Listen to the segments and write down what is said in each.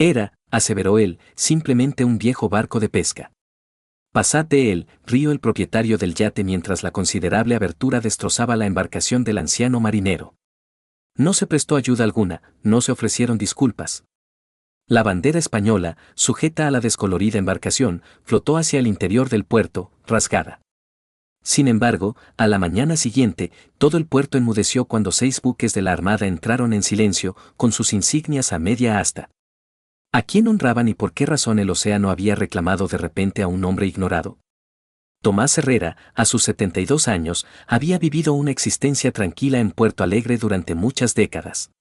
Era, aseveró él, simplemente un viejo barco de pesca. Pasad de él, rió el propietario del yate mientras la considerable abertura destrozaba la embarcación del anciano marinero. No se prestó ayuda alguna, no se ofrecieron disculpas. La bandera española, sujeta a la descolorida embarcación, flotó hacia el interior del puerto, rasgada. Sin embargo, a la mañana siguiente, todo el puerto enmudeció cuando 6 buques de la Armada entraron en silencio, con sus insignias a media asta. ¿A quién honraban y por qué razón el océano había reclamado de repente a un hombre ignorado? Tomás Herrera, a sus 72 años, había vivido una existencia tranquila en Puerto Alegre durante muchas décadas.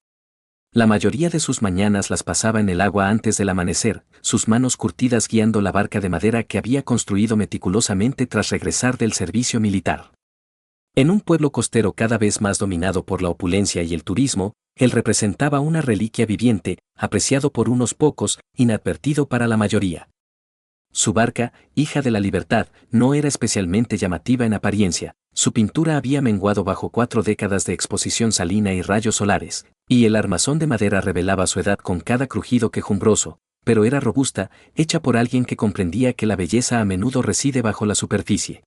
La mayoría de sus mañanas las pasaba en el agua antes del amanecer, sus manos curtidas guiando la barca de madera que había construido meticulosamente tras regresar del servicio militar. En un pueblo costero cada vez más dominado por la opulencia y el turismo, él representaba una reliquia viviente, apreciado por unos pocos, inadvertido para la mayoría. Su barca, hija de la libertad, no era especialmente llamativa en apariencia, su pintura había menguado bajo 4 décadas de exposición salina y rayos solares, y el armazón de madera revelaba su edad con cada crujido quejumbroso, pero era robusta, hecha por alguien que comprendía que la belleza a menudo reside bajo la superficie.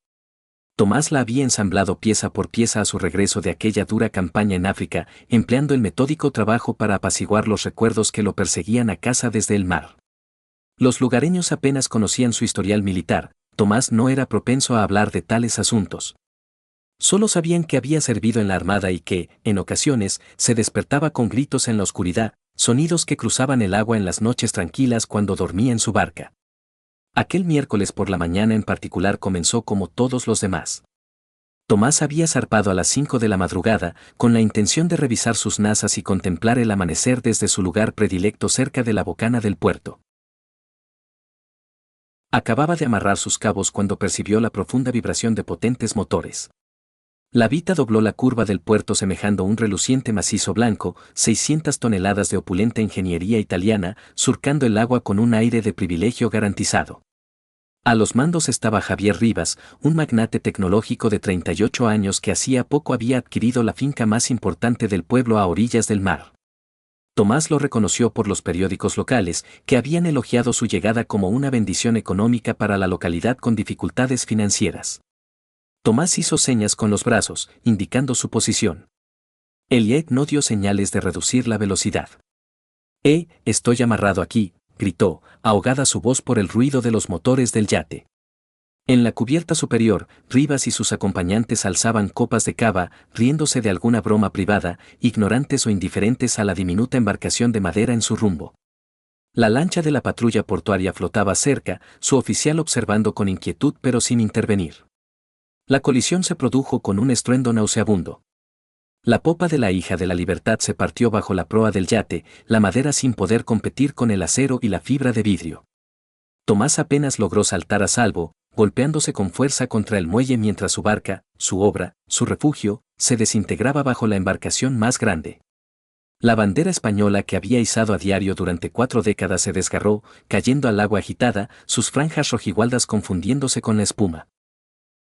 Tomás la había ensamblado pieza por pieza a su regreso de aquella dura campaña en África, empleando el metódico trabajo para apaciguar los recuerdos que lo perseguían a casa desde el mar. Los lugareños apenas conocían su historial militar, Tomás no era propenso a hablar de tales asuntos. Solo sabían que había servido en la armada y que, en ocasiones, se despertaba con gritos en la oscuridad, sonidos que cruzaban el agua en las noches tranquilas cuando dormía en su barca. Aquel miércoles por la mañana en particular comenzó como todos los demás. Tomás había zarpado a las 5 de la madrugada, con la intención de revisar sus nazas y contemplar el amanecer desde su lugar predilecto cerca de la bocana del puerto. Acababa de amarrar sus cabos cuando percibió la profunda vibración de potentes motores. La vita dobló la curva del puerto semejando un reluciente macizo blanco, 600 toneladas de opulenta ingeniería italiana, surcando el agua con un aire de privilegio garantizado. A los mandos estaba Javier Rivas, un magnate tecnológico de 38 años que hacía poco había adquirido la finca más importante del pueblo a orillas del mar. Tomás lo reconoció por los periódicos locales, que habían elogiado su llegada como una bendición económica para la localidad con dificultades financieras. Tomás hizo señas con los brazos, indicando su posición. Elliot no dio señales de reducir la velocidad. Estoy amarrado aquí», gritó, ahogada su voz por el ruido de los motores del yate. En la cubierta superior, Rivas y sus acompañantes alzaban copas de cava, riéndose de alguna broma privada, ignorantes o indiferentes a la diminuta embarcación de madera en su rumbo. La lancha de la patrulla portuaria flotaba cerca, su oficial observando con inquietud pero sin intervenir. La colisión se produjo con un estruendo nauseabundo. La popa de la hija de la libertad se partió bajo la proa del yate, la madera sin poder competir con el acero y la fibra de vidrio. Tomás apenas logró saltar a salvo, golpeándose con fuerza contra el muelle mientras su barca, su obra, su refugio, se desintegraba bajo la embarcación más grande. La bandera española que había izado a diario durante 4 décadas se desgarró, cayendo al agua agitada, sus franjas rojigualdas confundiéndose con la espuma.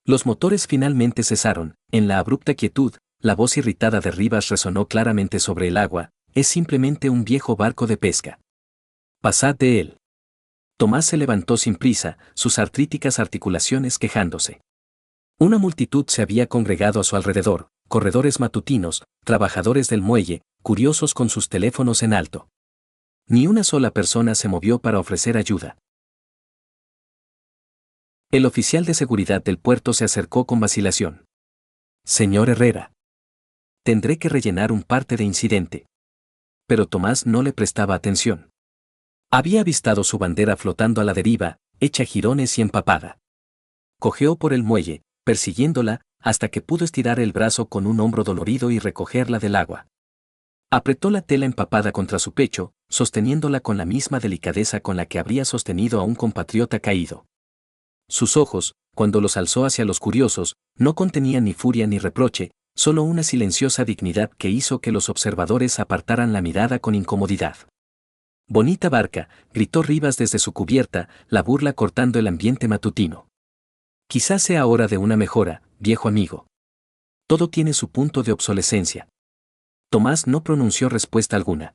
Los motores finalmente cesaron, en la abrupta quietud, la voz irritada de Rivas resonó claramente sobre el agua, «Es simplemente un viejo barco de pesca. Pasad de él». Tomás se levantó sin prisa, sus artríticas articulaciones quejándose. Una multitud se había congregado a su alrededor, corredores matutinos, trabajadores del muelle, curiosos con sus teléfonos en alto. Ni una sola persona se movió para ofrecer ayuda. El oficial de seguridad del puerto se acercó con vacilación. «Señor Herrera. Tendré que rellenar un parte de incidente». Pero Tomás no le prestaba atención. Había avistado su bandera flotando a la deriva, hecha jirones y empapada. Cojeó por el muelle, persiguiéndola, hasta que pudo estirar el brazo con un hombro dolorido y recogerla del agua. Apretó la tela empapada contra su pecho, sosteniéndola con la misma delicadeza con la que habría sostenido a un compatriota caído. Sus ojos, cuando los alzó hacia los curiosos, no contenían ni furia ni reproche, solo una silenciosa dignidad que hizo que los observadores apartaran la mirada con incomodidad. «Bonita barca», gritó Rivas desde su cubierta, la burla cortando el ambiente matutino. «Quizás sea hora de una mejora, viejo amigo. Todo tiene su punto de obsolescencia». Tomás no pronunció respuesta alguna.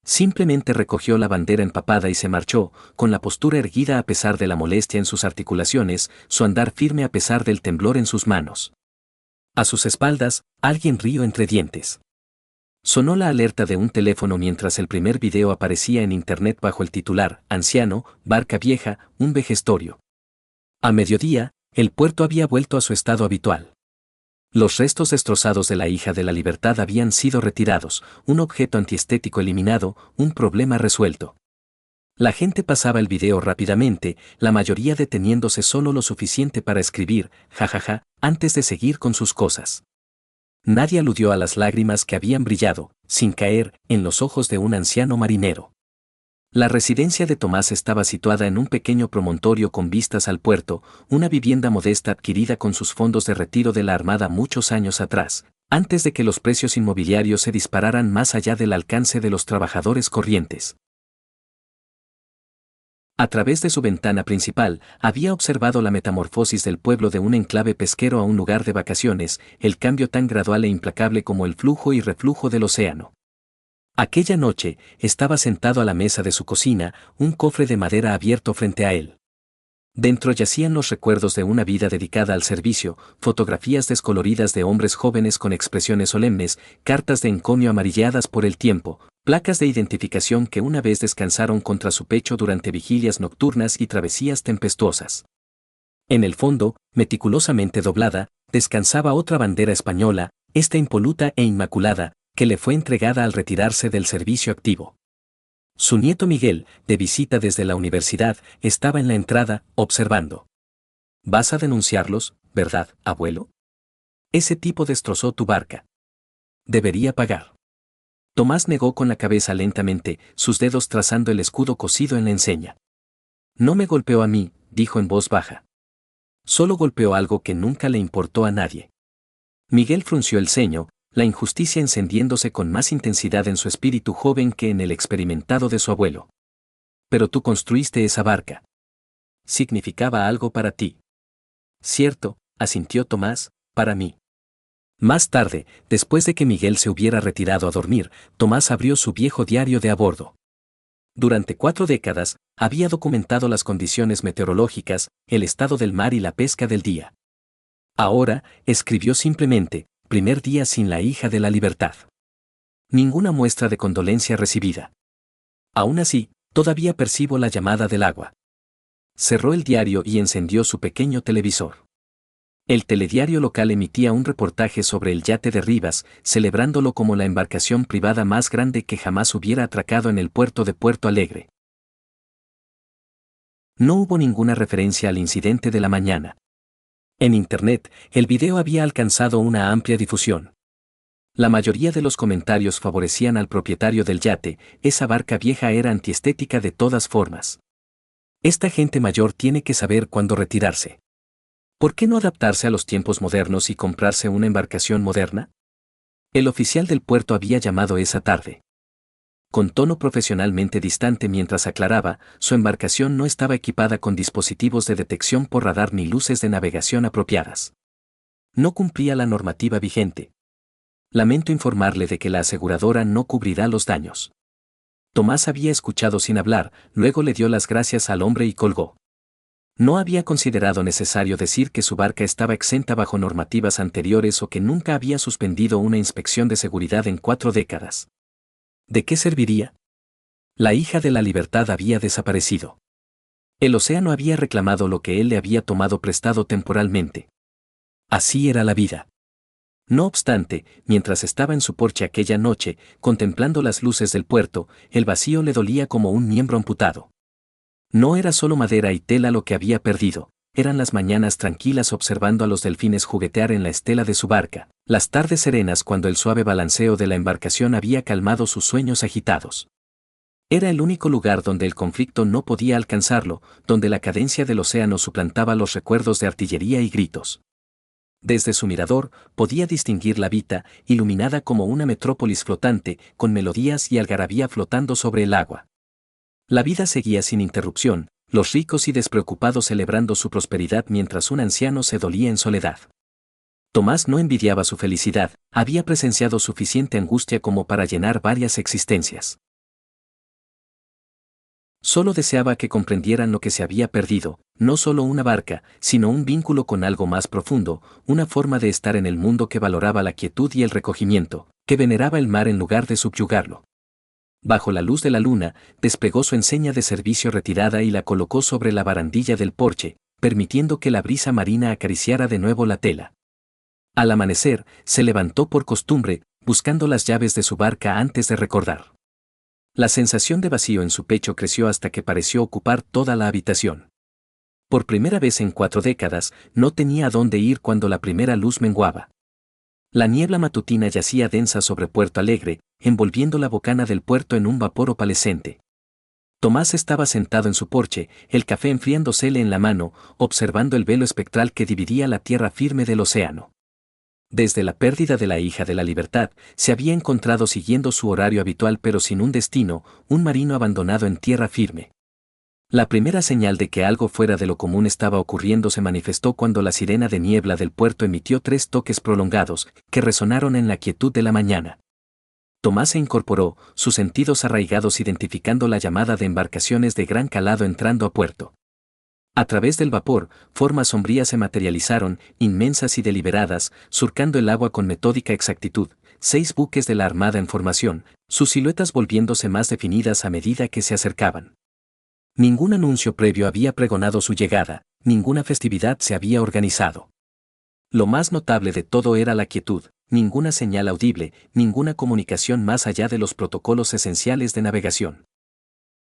Simplemente recogió la bandera empapada y se marchó, con la postura erguida a pesar de la molestia en sus articulaciones, su andar firme a pesar del temblor en sus manos. A sus espaldas, alguien rió entre dientes. Sonó la alerta de un teléfono mientras el primer video aparecía en internet bajo el titular, Anciano, barca vieja, un vejestorio. A mediodía, el puerto había vuelto a su estado habitual. Los restos destrozados de la hija de la libertad habían sido retirados, un objeto antiestético eliminado, un problema resuelto. La gente pasaba el video rápidamente, la mayoría deteniéndose solo lo suficiente para escribir, jajaja, antes de seguir con sus cosas. Nadie aludió a las lágrimas que habían brillado, sin caer, en los ojos de un anciano marinero. La residencia de Tomás estaba situada en un pequeño promontorio con vistas al puerto, una vivienda modesta adquirida con sus fondos de retiro de la Armada muchos años atrás, antes de que los precios inmobiliarios se dispararan más allá del alcance de los trabajadores corrientes. A través de su ventana principal, había observado la metamorfosis del pueblo de un enclave pesquero a un lugar de vacaciones, el cambio tan gradual e implacable como el flujo y reflujo del océano. Aquella noche, estaba sentado a la mesa de su cocina, un cofre de madera abierto frente a él. Dentro yacían los recuerdos de una vida dedicada al servicio, fotografías descoloridas de hombres jóvenes con expresiones solemnes, cartas de encomio amarilladas por el tiempo, placas de identificación que una vez descansaron contra su pecho durante vigilias nocturnas y travesías tempestuosas. En el fondo, meticulosamente doblada, descansaba otra bandera española, esta impoluta e inmaculada, que le fue entregada al retirarse del servicio activo. Su nieto Miguel, de visita desde la universidad, estaba en la entrada, observando. «¿Vas a denunciarlos, verdad, abuelo? Ese tipo destrozó tu barca. Debería pagar». Tomás negó con la cabeza lentamente, sus dedos trazando el escudo cosido en la enseña. «No me golpeó a mí», dijo en voz baja. «Solo golpeó algo que nunca le importó a nadie». Miguel frunció el ceño, la injusticia encendiéndose con más intensidad en su espíritu joven que en el experimentado de su abuelo. «Pero tú construiste esa barca. Significaba algo para ti». «Cierto», asintió Tomás, «para mí». Más tarde, después de que Miguel se hubiera retirado a dormir, Tomás abrió su viejo diario de a bordo. Durante 4 décadas, había documentado las condiciones meteorológicas, el estado del mar y la pesca del día. Ahora, escribió simplemente, primer día sin la hija de la libertad. Ninguna muestra de condolencia recibida. Aún así, todavía percibo la llamada del agua. Cerró el diario y encendió su pequeño televisor. El telediario local emitía un reportaje sobre el yate de Rivas, celebrándolo como la embarcación privada más grande que jamás hubiera atracado en el puerto de Puerto Alegre. No hubo ninguna referencia al incidente de la mañana. En Internet, el video había alcanzado una amplia difusión. La mayoría de los comentarios favorecían al propietario del yate, esa barca vieja era antiestética de todas formas. Esta gente mayor tiene que saber cuándo retirarse. ¿Por qué no adaptarse a los tiempos modernos y comprarse una embarcación moderna? El oficial del puerto había llamado esa tarde. Con tono profesionalmente distante mientras aclaraba, su embarcación no estaba equipada con dispositivos de detección por radar ni luces de navegación apropiadas. No cumplía la normativa vigente. Lamento informarle de que la aseguradora no cubrirá los daños. Tomás había escuchado sin hablar, luego le dio las gracias al hombre y colgó. No había considerado necesario decir que su barca estaba exenta bajo normativas anteriores o que nunca había suspendido una inspección de seguridad en 4 décadas. ¿De qué serviría? La hija de la libertad había desaparecido. El océano había reclamado lo que él le había tomado prestado temporalmente. Así era la vida. No obstante, mientras estaba en su porche aquella noche, contemplando las luces del puerto, el vacío le dolía como un miembro amputado. No era solo madera y tela lo que había perdido, eran las mañanas tranquilas observando a los delfines juguetear en la estela de su barca, las tardes serenas cuando el suave balanceo de la embarcación había calmado sus sueños agitados. Era el único lugar donde el conflicto no podía alcanzarlo, donde la cadencia del océano suplantaba los recuerdos de artillería y gritos. Desde su mirador, podía distinguir la Vita, iluminada como una metrópolis flotante, con melodías y algarabía flotando sobre el agua. La vida seguía sin interrupción, los ricos y despreocupados celebrando su prosperidad mientras un anciano se dolía en soledad. Tomás no envidiaba su felicidad, había presenciado suficiente angustia como para llenar varias existencias. Solo deseaba que comprendieran lo que se había perdido, no solo una barca, sino un vínculo con algo más profundo, una forma de estar en el mundo que valoraba la quietud y el recogimiento, que veneraba el mar en lugar de subyugarlo. Bajo la luz de la luna, despegó su enseña de servicio retirada y la colocó sobre la barandilla del porche, permitiendo que la brisa marina acariciara de nuevo la tela. Al amanecer, se levantó por costumbre, buscando las llaves de su barca antes de recordar. La sensación de vacío en su pecho creció hasta que pareció ocupar toda la habitación. Por primera vez en 4 décadas, no tenía a dónde ir cuando la primera luz menguaba. La niebla matutina yacía densa sobre Puerto Alegre, envolviendo la bocana del puerto en un vapor opalescente. Tomás estaba sentado en su porche, el café enfriándosele en la mano, observando el velo espectral que dividía la tierra firme del océano. Desde la pérdida de la hija de la libertad, se había encontrado siguiendo su horario habitual pero sin un destino, un marino abandonado en tierra firme. La primera señal de que algo fuera de lo común estaba ocurriendo se manifestó cuando la sirena de niebla del puerto emitió 3 toques prolongados, que resonaron en la quietud de la mañana. Tomás se incorporó, sus sentidos arraigados identificando la llamada de embarcaciones de gran calado entrando a puerto. A través del vapor, formas sombrías se materializaron, inmensas y deliberadas, surcando el agua con metódica exactitud, 6 buques de la Armada en formación, sus siluetas volviéndose más definidas a medida que se acercaban. Ningún anuncio previo había pregonado su llegada, ninguna festividad se había organizado. Lo más notable de todo era la quietud, ninguna señal audible, ninguna comunicación más allá de los protocolos esenciales de navegación.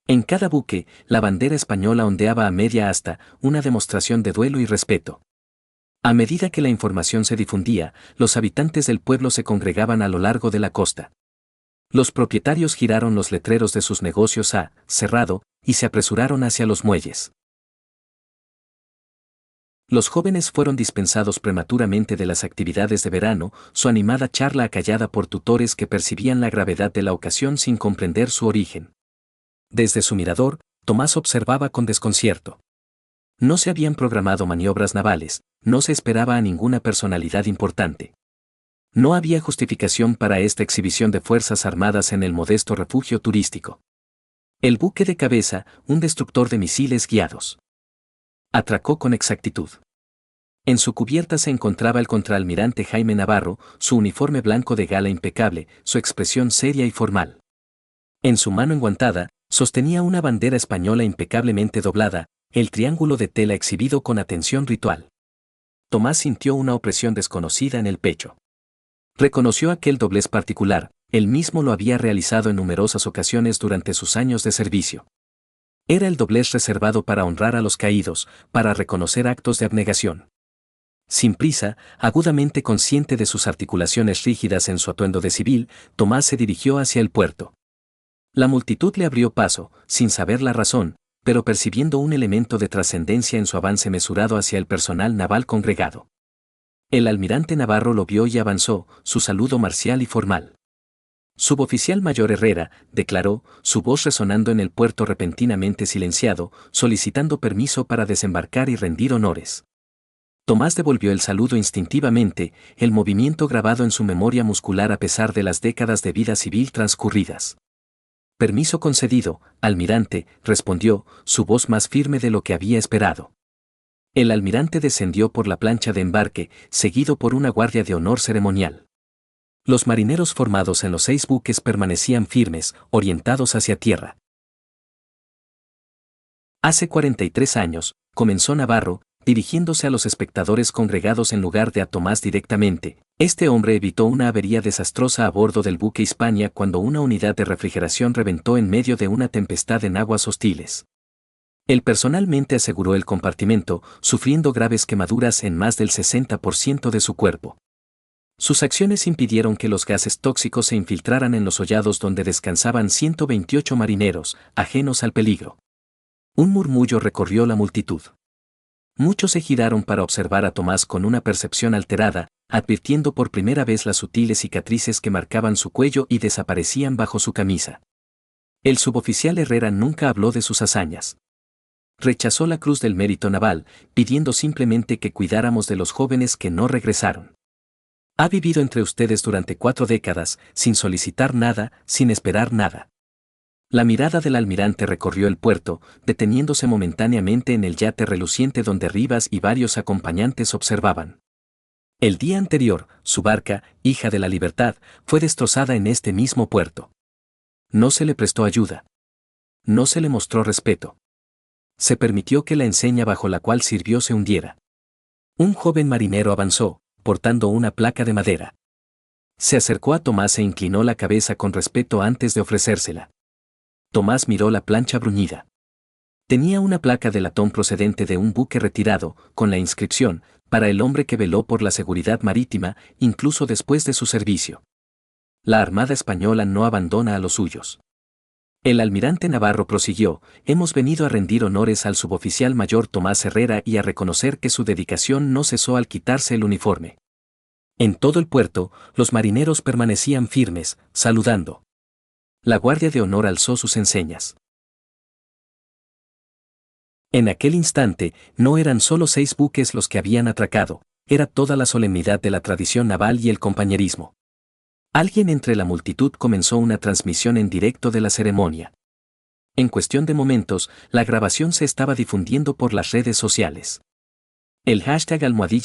En cada buque, la bandera española ondeaba a media asta, una demostración de duelo y respeto. A medida que la información se difundía, los habitantes del pueblo se congregaban a lo largo de la costa. Los propietarios giraron los letreros de sus negocios a cerrado y se apresuraron hacia los muelles. Los jóvenes fueron dispensados prematuramente de las actividades de verano, su animada charla acallada por tutores que percibían la gravedad de la ocasión sin comprender su origen. Desde su mirador, Tomás observaba con desconcierto. No se habían programado maniobras navales, no se esperaba a ninguna personalidad importante. No había justificación para esta exhibición de fuerzas armadas en el modesto refugio turístico. El buque de cabeza, un destructor de misiles guiados. Atracó con exactitud. En su cubierta se encontraba el contraalmirante Jaime Navarro, su uniforme blanco de gala impecable, su expresión seria y formal. En su mano enguantada, sostenía una bandera española impecablemente doblada, el triángulo de tela exhibido con atención ritual. Tomás sintió una opresión desconocida en el pecho. Reconoció aquel doblez particular, él mismo lo había realizado en numerosas ocasiones durante sus años de servicio. Era el doblez reservado para honrar a los caídos, para reconocer actos de abnegación. Sin prisa, agudamente consciente de sus articulaciones rígidas en su atuendo de civil, Tomás se dirigió hacia el puerto. La multitud le abrió paso, sin saber la razón, pero percibiendo un elemento de trascendencia en su avance mesurado hacia el personal naval congregado. El almirante Navarro lo vio y avanzó, su saludo marcial y formal. Suboficial mayor Herrera, declaró, su voz resonando en el puerto repentinamente silenciado, solicitando permiso para desembarcar y rendir honores. Tomás devolvió el saludo instintivamente, el movimiento grabado en su memoria muscular a pesar de las décadas de vida civil transcurridas. Permiso concedido, almirante, respondió, su voz más firme de lo que había esperado. El almirante descendió por la plancha de embarque, seguido por una guardia de honor ceremonial. Los marineros formados en los 6 buques permanecían firmes, orientados hacia tierra. Hace 43 años, comenzó Navarro, dirigiéndose a los espectadores congregados en lugar de a Tomás directamente. Este hombre evitó una avería desastrosa a bordo del buque Hispania cuando una unidad de refrigeración reventó en medio de una tempestad en aguas hostiles. Él personalmente aseguró el compartimento, sufriendo graves quemaduras en más del 60% de su cuerpo. Sus acciones impidieron que los gases tóxicos se infiltraran en los hollados donde descansaban 128 marineros, ajenos al peligro. Un murmullo recorrió la multitud. Muchos se giraron para observar a Tomás con una percepción alterada, advirtiendo por primera vez las sutiles cicatrices que marcaban su cuello y desaparecían bajo su camisa. El suboficial Herrera nunca habló de sus hazañas. Rechazó la cruz del mérito naval, pidiendo simplemente que cuidáramos de los jóvenes que no regresaron. Ha vivido entre ustedes durante 4 décadas, sin solicitar nada, sin esperar nada. La mirada del almirante recorrió el puerto, deteniéndose momentáneamente en el yate reluciente donde Rivas y varios acompañantes observaban. El día anterior, su barca, Hija de la Libertad, fue destrozada en este mismo puerto. No se le prestó ayuda. No se le mostró respeto. Se permitió que la enseña bajo la cual sirvió se hundiera. Un joven marinero avanzó, portando una placa de madera. Se acercó a Tomás e inclinó la cabeza con respeto antes de ofrecérsela. Tomás miró la plancha bruñida. Tenía una placa de latón procedente de un buque retirado, con la inscripción, para el hombre que veló por la seguridad marítima, incluso después de su servicio. La Armada Española no abandona a los suyos. El almirante Navarro prosiguió: hemos venido a rendir honores al suboficial mayor Tomás Herrera y a reconocer que su dedicación no cesó al quitarse el uniforme. En todo el puerto, los marineros permanecían firmes, saludando. La Guardia de Honor alzó sus enseñas. En aquel instante, no eran solo 6 buques los que habían atracado, era toda la solemnidad de la tradición naval y el compañerismo. Alguien entre la multitud comenzó una transmisión en directo de la ceremonia. En cuestión de momentos, la grabación se estaba difundiendo por las redes sociales. El hashtag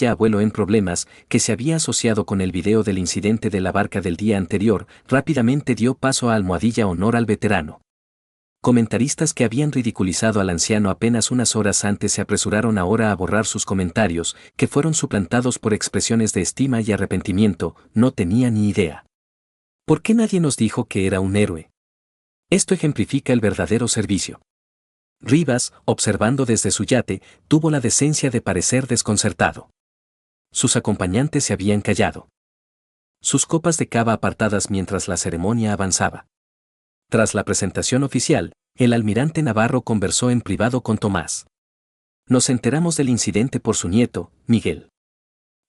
#abuelo en problemas, que se había asociado con el video del incidente de la barca del día anterior, rápidamente dio paso a #honor al veterano. Comentaristas que habían ridiculizado al anciano apenas unas horas antes se apresuraron ahora a borrar sus comentarios, que fueron suplantados por expresiones de estima y arrepentimiento. No tenía ni idea. ¿Por qué nadie nos dijo que era un héroe? Esto ejemplifica el verdadero servicio. Rivas, observando desde su yate, tuvo la decencia de parecer desconcertado. Sus acompañantes se habían callado. Sus copas de cava apartadas mientras la ceremonia avanzaba. Tras la presentación oficial, el almirante Navarro conversó en privado con Tomás. Nos enteramos del incidente por su nieto, Miguel.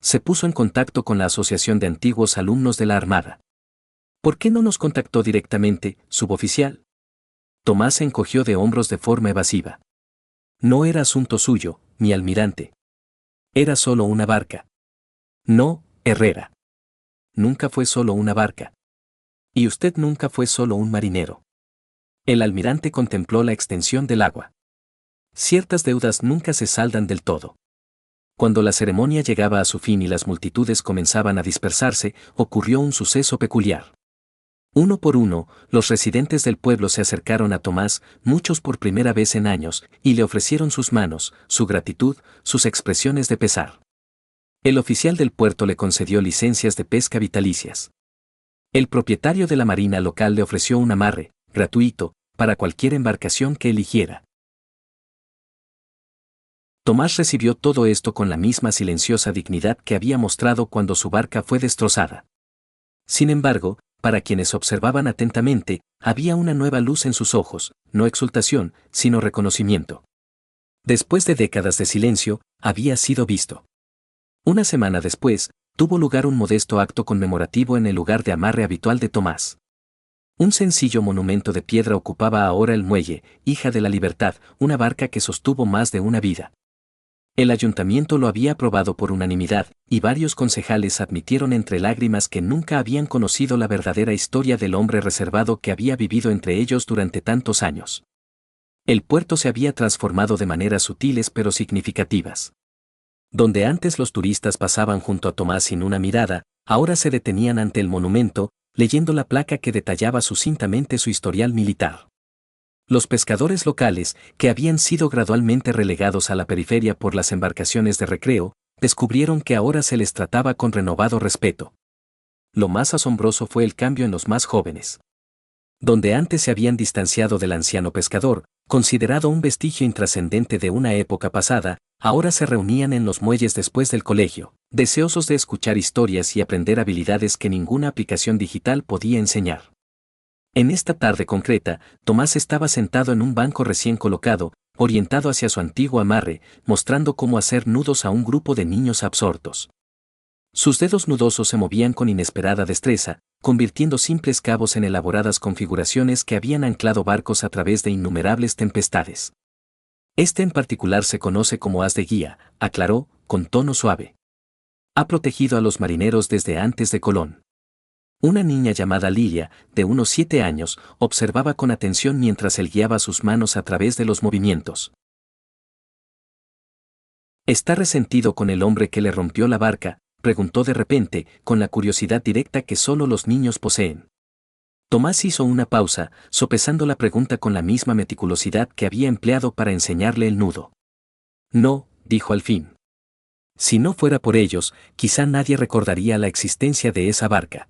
Se puso en contacto con la Asociación de Antiguos Alumnos de la Armada. ¿Por qué no nos contactó directamente, suboficial? Tomás se encogió de hombros de forma evasiva. No era asunto suyo, mi almirante. Era solo una barca. No, Herrera. Nunca fue solo una barca. Y usted nunca fue solo un marinero. El almirante contempló la extensión del agua. Ciertas deudas nunca se saldan del todo. Cuando la ceremonia llegaba a su fin y las multitudes comenzaban a dispersarse, ocurrió un suceso peculiar. Uno por uno, los residentes del pueblo se acercaron a Tomás, muchos por primera vez en años, y le ofrecieron sus manos, su gratitud, sus expresiones de pesar. El oficial del puerto le concedió licencias de pesca vitalicias. El propietario de la marina local le ofreció un amarre, gratuito, para cualquier embarcación que eligiera. Tomás recibió todo esto con la misma silenciosa dignidad que había mostrado cuando su barca fue destrozada. Sin embargo, para quienes observaban atentamente, había una nueva luz en sus ojos, no exultación, sino reconocimiento. Después de décadas de silencio, había sido visto. Una semana después, tuvo lugar un modesto acto conmemorativo en el lugar de amarre habitual de Tomás. Un sencillo monumento de piedra ocupaba ahora el muelle, Hija de la Libertad, una barca que sostuvo más de una vida. El ayuntamiento lo había aprobado por unanimidad, y varios concejales admitieron entre lágrimas que nunca habían conocido la verdadera historia del hombre reservado que había vivido entre ellos durante tantos años. El puerto se había transformado de maneras sutiles pero significativas. Donde antes los turistas pasaban junto a Tomás sin una mirada, ahora se detenían ante el monumento, leyendo la placa que detallaba sucintamente su historial militar. Los pescadores locales, que habían sido gradualmente relegados a la periferia por las embarcaciones de recreo, descubrieron que ahora se les trataba con renovado respeto. Lo más asombroso fue el cambio en los más jóvenes. Donde antes se habían distanciado del anciano pescador, considerado un vestigio intrascendente de una época pasada, ahora se reunían en los muelles después del colegio, deseosos de escuchar historias y aprender habilidades que ninguna aplicación digital podía enseñar. En esta tarde concreta, Tomás estaba sentado en un banco recién colocado, orientado hacia su antiguo amarre, mostrando cómo hacer nudos a un grupo de niños absortos. Sus dedos nudosos se movían con inesperada destreza, convirtiendo simples cabos en elaboradas configuraciones que habían anclado barcos a través de innumerables tempestades. Este en particular se conoce como haz de guía, aclaró, con tono suave. Ha protegido a los marineros desde antes de Colón. Una niña llamada Lilia, de unos 7 años, observaba con atención mientras él guiaba sus manos a través de los movimientos. ¿Está resentido con el hombre que le rompió la barca?, preguntó de repente, con la curiosidad directa que solo los niños poseen. Tomás hizo una pausa, sopesando la pregunta con la misma meticulosidad que había empleado para enseñarle el nudo. No, dijo al fin. Si no fuera por ellos, quizá nadie recordaría la existencia de esa barca.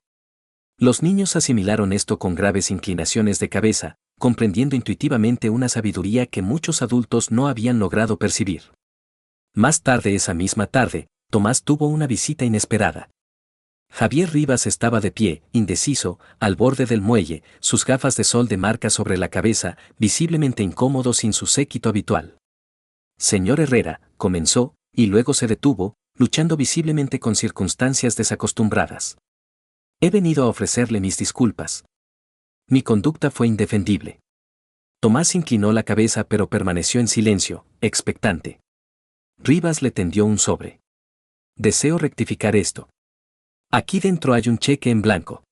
Los niños asimilaron esto con graves inclinaciones de cabeza, comprendiendo intuitivamente una sabiduría que muchos adultos no habían logrado percibir. Más tarde esa misma tarde, Tomás tuvo una visita inesperada. Javier Rivas estaba de pie, indeciso, al borde del muelle, sus gafas de sol de marca sobre la cabeza, visiblemente incómodo sin su séquito habitual. Señor Herrera, comenzó, y luego se detuvo, luchando visiblemente con circunstancias desacostumbradas. He venido a ofrecerle mis disculpas. Mi conducta fue indefendible. Tomás inclinó la cabeza pero permaneció en silencio, expectante. Rivas le tendió un sobre. Deseo rectificar esto. Aquí dentro hay un cheque en blanco.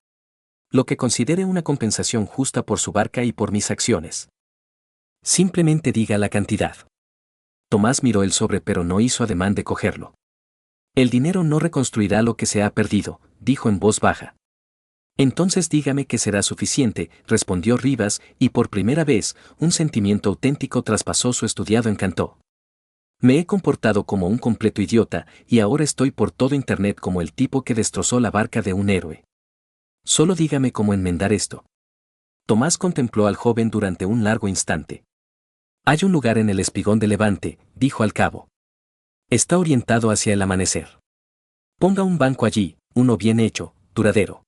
Lo que considere una compensación justa por su barca y por mis acciones. Simplemente diga la cantidad. Tomás miró el sobre pero no hizo ademán de cogerlo. El dinero no reconstruirá lo que se ha perdido, dijo en voz baja. Entonces dígame que será suficiente, respondió Rivas, y por primera vez, un sentimiento auténtico traspasó su estudiado encanto. Me he comportado como un completo idiota, y ahora estoy por todo internet como el tipo que destrozó la barca de un héroe. Solo dígame cómo enmendar esto. Tomás contempló al joven durante un largo instante. Hay un lugar en el espigón de Levante, dijo al cabo. Está orientado hacia el amanecer. Ponga un banco allí, uno bien hecho, duradero.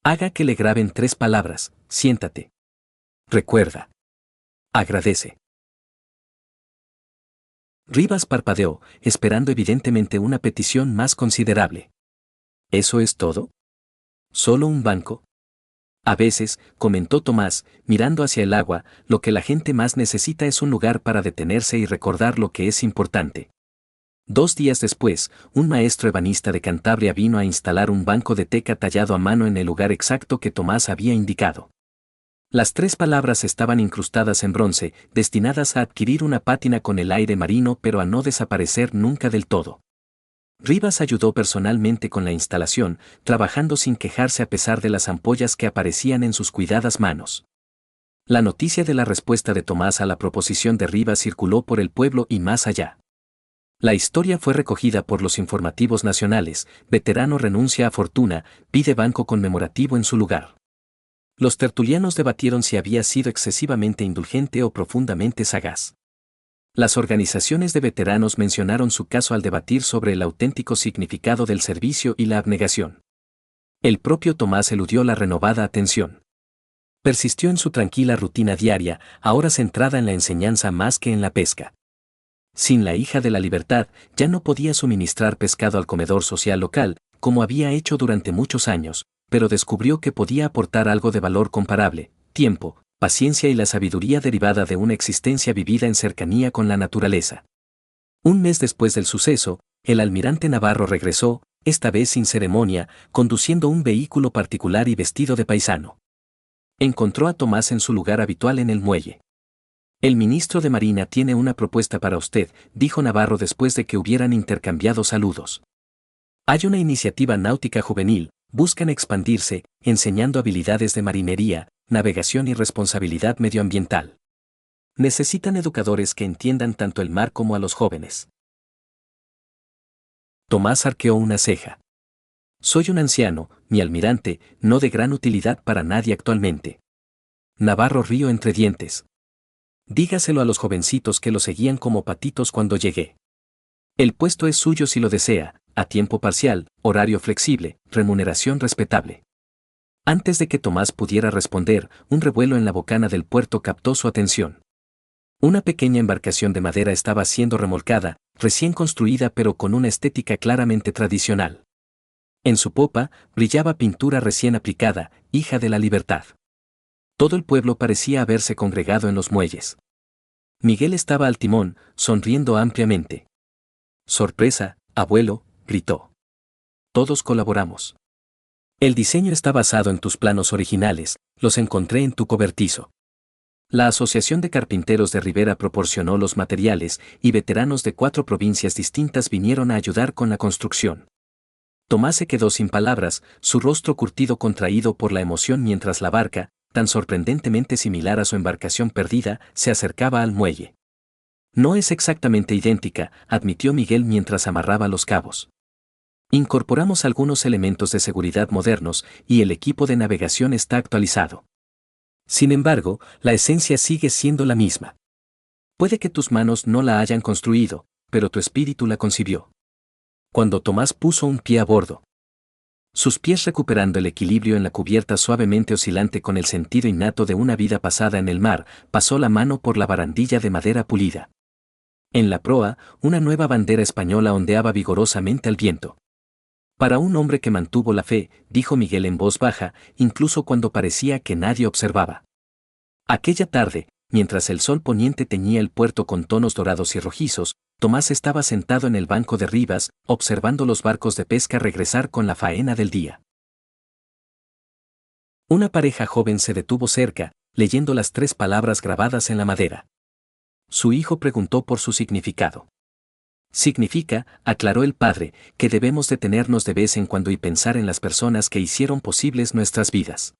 Haga que le graben 3 palabras, siéntate. Recuerda. Agradece. Rivas parpadeó, esperando evidentemente una petición más considerable. ¿Eso es todo? ¿Solo un banco? A veces, comentó Tomás, mirando hacia el agua, lo que la gente más necesita es un lugar para detenerse y recordar lo que es importante. 2 días después, un maestro ebanista de Cantabria vino a instalar un banco de teca tallado a mano en el lugar exacto que Tomás había indicado. Las 3 palabras estaban incrustadas en bronce, destinadas a adquirir una pátina con el aire marino pero a no desaparecer nunca del todo. Rivas ayudó personalmente con la instalación, trabajando sin quejarse a pesar de las ampollas que aparecían en sus cuidadas manos. La noticia de la respuesta de Tomás a la proposición de Rivas circuló por el pueblo y más allá. La historia fue recogida por los informativos nacionales: veterano renuncia a fortuna, pide banco conmemorativo en su lugar. Los tertulianos debatieron si había sido excesivamente indulgente o profundamente sagaz. Las organizaciones de veteranos mencionaron su caso al debatir sobre el auténtico significado del servicio y la abnegación. El propio Tomás eludió la renovada atención. Persistió en su tranquila rutina diaria, ahora centrada en la enseñanza más que en la pesca. Sin la hija de la libertad, ya no podía suministrar pescado al comedor social local, como había hecho durante muchos años, pero descubrió que podía aportar algo de valor comparable: tiempo, paciencia y la sabiduría derivada de una existencia vivida en cercanía con la naturaleza. Un mes después del suceso, el almirante Navarro regresó, esta vez sin ceremonia, conduciendo un vehículo particular y vestido de paisano. Encontró a Tomás en su lugar habitual en el muelle. El ministro de Marina tiene una propuesta para usted, dijo Navarro después de que hubieran intercambiado saludos. Hay una iniciativa náutica juvenil, buscan expandirse, enseñando habilidades de marinería, navegación y responsabilidad medioambiental. Necesitan educadores que entiendan tanto el mar como a los jóvenes. Tomás arqueó una ceja. Soy un anciano, mi almirante, no de gran utilidad para nadie actualmente. Navarro rió entre dientes. Dígaselo a los jovencitos que lo seguían como patitos cuando llegué. El puesto es suyo si lo desea, a tiempo parcial, horario flexible, remuneración respetable. Antes de que Tomás pudiera responder, un revuelo en la bocana del puerto captó su atención. Una pequeña embarcación de madera estaba siendo remolcada, recién construida pero con una estética claramente tradicional. En su popa, brillaba pintura recién aplicada, hija de la libertad. Todo el pueblo parecía haberse congregado en los muelles. Miguel estaba al timón, sonriendo ampliamente. «Sorpresa, abuelo», gritó. «Todos colaboramos». El diseño está basado en tus planos originales, los encontré en tu cobertizo. La Asociación de Carpinteros de Rivera proporcionó los materiales y veteranos de 4 provincias distintas vinieron a ayudar con la construcción. Tomás se quedó sin palabras, su rostro curtido contraído por la emoción mientras la barca, tan sorprendentemente similar a su embarcación perdida, se acercaba al muelle. No es exactamente idéntica, admitió Miguel mientras amarraba los cabos. Incorporamos algunos elementos de seguridad modernos y el equipo de navegación está actualizado. Sin embargo, la esencia sigue siendo la misma. Puede que tus manos no la hayan construido, pero tu espíritu la concibió. Cuando Tomás puso un pie a bordo, sus pies recuperando el equilibrio en la cubierta suavemente oscilante con el sentido innato de una vida pasada en el mar, pasó la mano por la barandilla de madera pulida. En la proa, una nueva bandera española ondeaba vigorosamente al viento. Para un hombre que mantuvo la fe, dijo Miguel en voz baja, incluso cuando parecía que nadie observaba. Aquella tarde, mientras el sol poniente teñía el puerto con tonos dorados y rojizos, Tomás estaba sentado en el banco de Rivas, observando los barcos de pesca regresar con la faena del día. Una pareja joven se detuvo cerca, leyendo las 3 palabras grabadas en la madera. Su hijo preguntó por su significado. Significa, aclaró el padre, que debemos detenernos de vez en cuando y pensar en las personas que hicieron posibles nuestras vidas.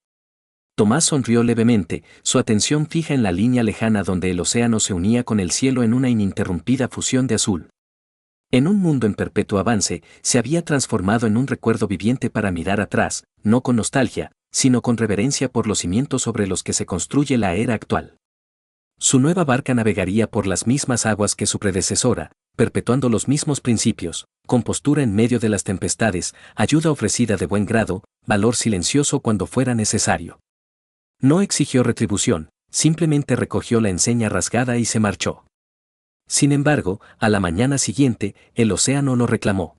Tomás sonrió levemente, su atención fija en la línea lejana donde el océano se unía con el cielo en una ininterrumpida fusión de azul. En un mundo en perpetuo avance, se había transformado en un recuerdo viviente para mirar atrás, no con nostalgia, sino con reverencia por los cimientos sobre los que se construye la era actual. Su nueva barca navegaría por las mismas aguas que su predecesora, perpetuando los mismos principios, compostura en medio de las tempestades, ayuda ofrecida de buen grado, valor silencioso cuando fuera necesario. No exigió retribución, simplemente recogió la enseña rasgada y se marchó. Sin embargo, a la mañana siguiente, el océano lo reclamó.